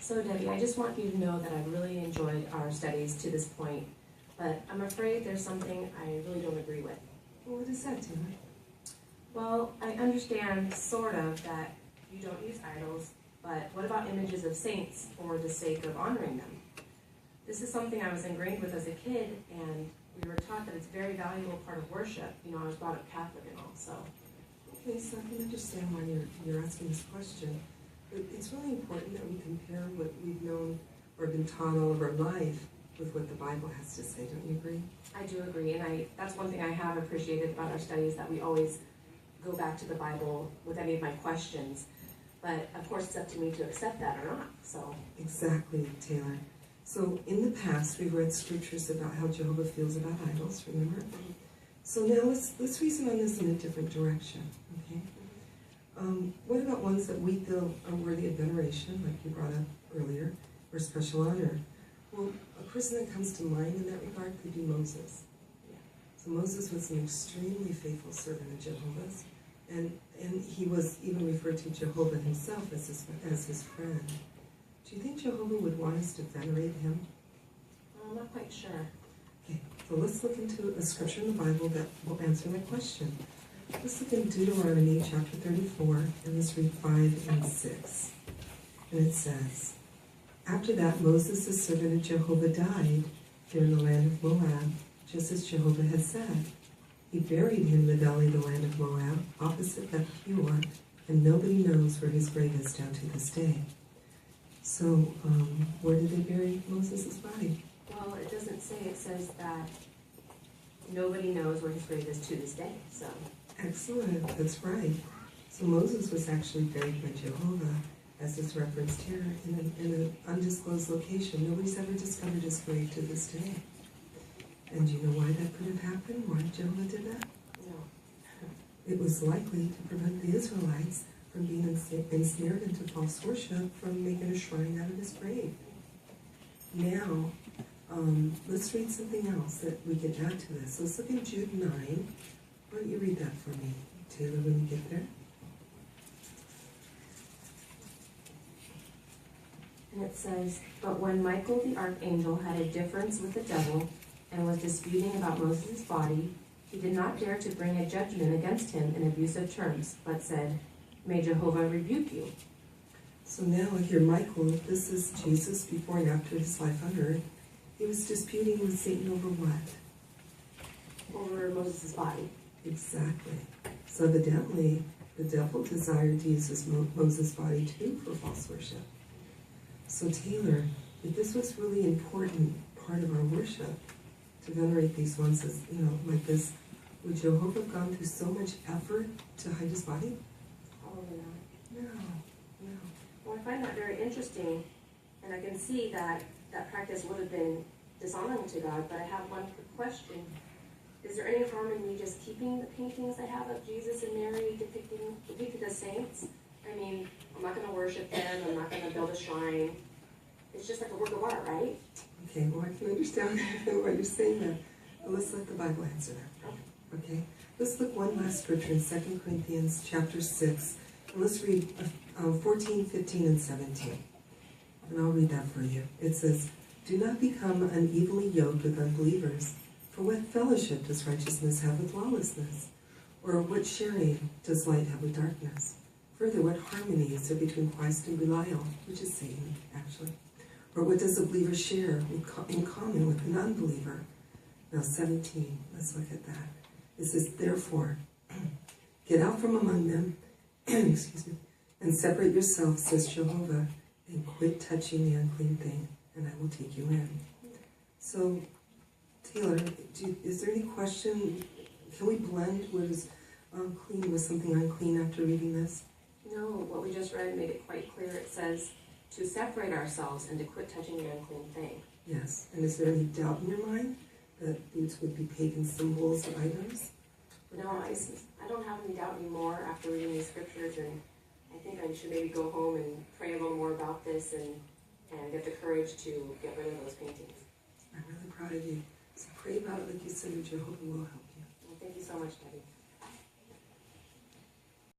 So Debbie, I just want you to know that I've really enjoyed our studies to this point, but I'm afraid there's something I really don't agree with. Well, what is that, Taylor? Well, I understand, sort of, that you don't use idols, but what about images of saints for the sake of honoring them? This is something I was ingrained with as a kid, and we were taught that it's a very valuable part of worship. You know, I was brought up Catholic and all, so. Okay, so I can understand why you're asking this question. But it's really important that we compare what we've known or been taught all of our life with what the Bible has to say. Don't you agree? I do agree, and that's one thing I have appreciated about our studies, that we always go back to the Bible with any of my questions. But of course, it's up to me to accept that or not, so. Exactly, Taylor. So in the past, we've read scriptures about how Jehovah feels about idols, remember? So now let's reason on this in a different direction, okay? What about ones that we feel are worthy of veneration, like you brought up earlier, or special honor? Well, a person that comes to mind in that regard could be Moses. So Moses was an extremely faithful servant of Jehovah's, and he was even referred to Jehovah himself as his friend. Do you think Jehovah would want us to venerate him? I'm not quite sure. Okay, so let's look into a scripture in the Bible that will answer my question. Let's look in Deuteronomy chapter 34, and let's read 5 and 6. And it says, "After that, Moses, the servant of Jehovah, died here in the land of Moab, just as Jehovah had said. He buried him in the valley of the land of Moab, opposite Beth Peor, and nobody knows where his grave is down to this day." So, where did they bury Moses' body? Well, it doesn't say. It says that nobody knows where his grave is to this day, so. Excellent, that's right. So Moses was actually buried by Jehovah, as is referenced here, in an undisclosed location. Nobody's ever discovered his grave to this day. And do you know why that could have happened? Why Jehovah did that? No. It was likely to prevent the Israelites from being ensnared into false worship, from making a shrine out of his grave. Now, let's read something else that we can add to this. Let's look in Jude 9. Why don't you read that for me, Taylor, when you get there? And it says, "But when Michael the archangel had a difference with the devil and was disputing about Moses' body, he did not dare to bring a judgment against him in abusive terms, but said, 'May Jehovah rebuke you.'" So now here, Michael, this is Jesus before and after his life on earth. He was disputing with Satan over what? Over Moses' body. Exactly. So evidently, the devil desired to use Moses' body too for false worship. So Taylor, if this was really important part of our worship, to venerate these ones as, like this, would Jehovah have gone through so much effort to hide his body? Probably not. No. Well, I find that very interesting, and I can see that that practice would have been dishonoring to God, but I have one quick question. Is there any harm in me just keeping the paintings I have of Jesus and Mary depicted as saints? I mean, I'm not going to worship them, I'm not going to build a shrine. It's just like a work of art, right? Okay, well, I can understand why you're saying that. But let's let the Bible answer that. Okay? Let's look one last scripture in 2 Corinthians chapter 6. And let's read 14, 15, and 17. And I'll read that for you. It says, "Do not become unevenly yoked with unbelievers. For what fellowship does righteousness have with lawlessness? Or what sharing does light have with darkness? Further, what harmony is there between Christ and Belial," which is Satan, actually? "Or what does a believer share in common with an unbeliever?" Now 17, let's look at that. It says, "Therefore, get out from among them, excuse me, and separate yourselves, says Jehovah, and quit touching the unclean thing, and I will take you in." So, Taylor, is there any question, can we blend what is unclean with something unclean after reading this? No, what we just read made it quite clear. It says to separate ourselves and to quit touching the unclean thing. Yes, and is there any doubt in your mind that these would be pagan symbols or items? No, I don't have any doubt anymore after reading these scriptures, and I think I should maybe go home and pray a little more about this and get the courage to get rid of those paintings. I'm really proud of you. So pray about it like you said, and Jehovah will help you. Well, thank you so much, Debbie.